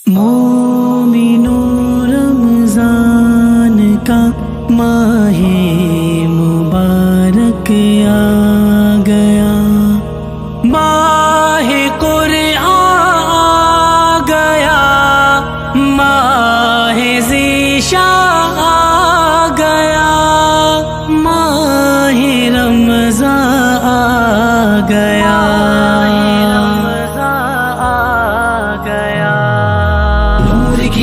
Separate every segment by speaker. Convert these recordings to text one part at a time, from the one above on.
Speaker 1: مومنوں رمضان کا ماہ مبارک آ گیا، ماہ قرآن آ گیا، ماہ ذیشان آ گیا، ماہ رمضان آ گیا،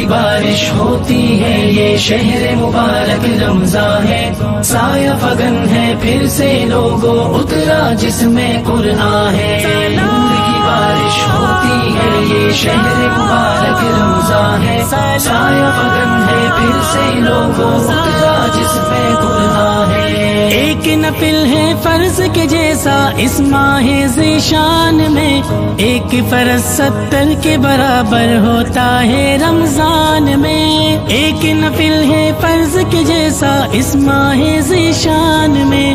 Speaker 1: بارش ہوتی ہے یہ شہر مبارک رمضان ہے، سایہ فگن ہے پھر سے لوگوں اترا جس میں قرآن ہے۔ نور کی بارش ہوتی ہے یہ شہر مبارک رمضان ہے، سایہ فگن ہے پھر سے لوگوں اترا جس میں قرآن ہے۔ ایک نفل ہے فرض کے جیسا اس ماہ ذیشان میں، ایک فرض 70 کے برابر ہوتا ہے رمضان میں۔ ایک نفل ہے فرض کے جیسا اس ماہ ذیشان میں،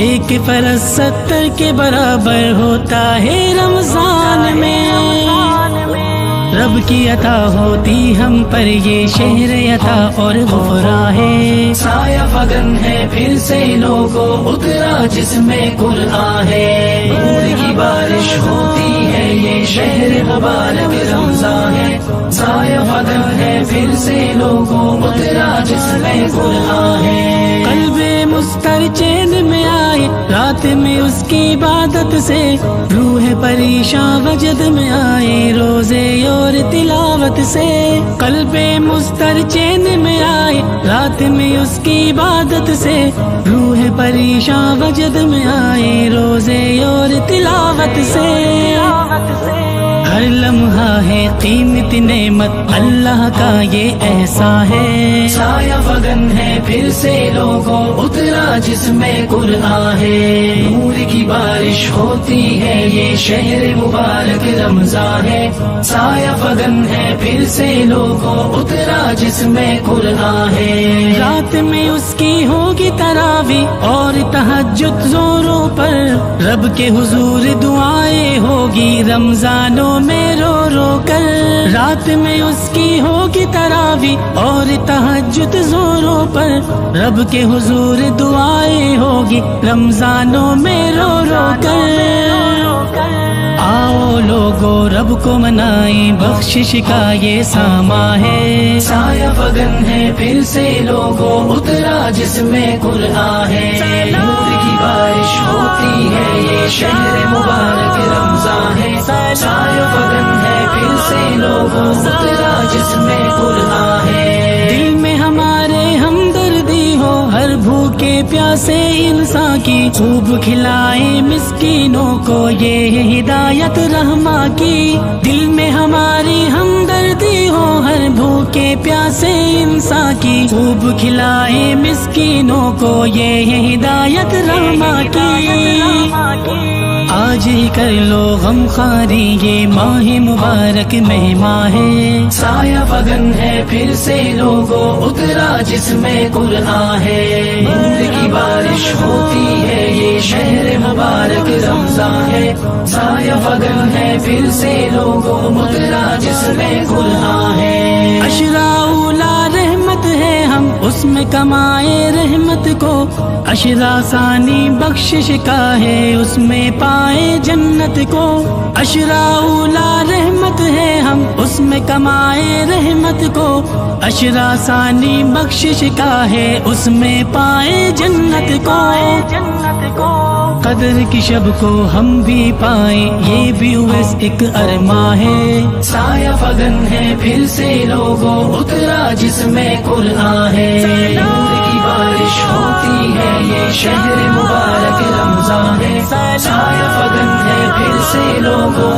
Speaker 1: ایک فرض 70 کے برابر ہوتا ہے رمضان میں۔ رب کی عطا ہوتی ہم پر یہ شہر عطا اور غفران ہے، سایہ فگن ہے پھر سے لوگوں اترا جس میں قرآن ہے۔ نور کی بارش ہوتی ہے یہ شہر مبارک رمضان ہے، سایہ فگن ہے پھر سے لوگوں اترا جس میں قرآن ہے۔ قلب مستر چین میں آئے رات میں اس کی عبادت سے، روح پریشان وجد میں آئے روزے اور تلاوت سے۔ قلب مستر چین میں آئے رات میں اس کی عبادت سے، روح پریشان وجد میں آئے روزے اور تلاوت سے۔ ہر لمحہ ہے قیمت نعمت اللہ کا یہ احسان ہے، سایہ فگن ہے پھر سے لوگوں اترا جس میں قرآن ہے۔ نور کی بارش ہوتی ہے یہ شہر مبارک رمضان ہے، سایہ فگن ہے پھر سے لوگوں اترا جس میں قرآن ہے۔ رات میں اس کی ہوگی تراویح اور تہجد زوروں پر، رب کے حضور دعائیں ہوگی رمضانوں میں رو رو کر۔ رات میں اس کی ہوگی تراویح اور تہجد زوروں پر، رب کے حضور دعائیں ہوگی رمضانوں میں رو رو کر۔ آؤ لوگو رب کو منائیں بخشش کا یہ ساما ہے، سایہ فگن ہے پھر سے لوگوں اترا جس میں قرآن ہے۔ نور کی بارش ہوتی ہے یہ شہر مبارک رمضان ہے، سایہ فگن ہے پھر سے لوگوں اترا جس میں قرآن ہے۔ دل میں ہمارے ہمدردی ہو ہر بھوکے پیاسے انسان کی، خوب کھلائے مسکینوں کو یہ ہدایت رحمہ کی۔ دل میں ہماری ہمدردی ہو ہر بھوکے پیاسے انسان کی، خوب کھلائے مسکینوں کو یہ ہدایت رحمہ کی۔ آج ہی کر لو غم خواری یہ ماہ مبارک مہمان ہے، سایہ فگن ہے پھر سے لوگوں اترا جس میں قرآن ہے۔ نور کی بارش ہوتی ہے یہ شہر مبارک رمضان ہے، سایہ فگن ہے پھر سے لوگوں اترا جس میں قرآن ہے۔ عشرہ اولا رحمت ہے ہم اس میں کمائے رحمت کو، عشرہ ثانی بخشش کا ہے اس میں پائے جنت کو۔ عشرہ اولا رحمت ہے ہم اس میں کمائے رحمت کو، عشرہ ثانی بخشش کا ہے اس میں پائے جنت کو۔ قدر کی شب کو ہم بھی پائیں یہ بھی ویس ایک ارماں ہے، سایہ فگن ہے پھر سے لوگوں اترا جس میں قرآن ہے۔ نور کی بارش ہوتی ہے یہ شہر مبارک رمضان ہے، سایہ فگن ہے پھر سے لوگوں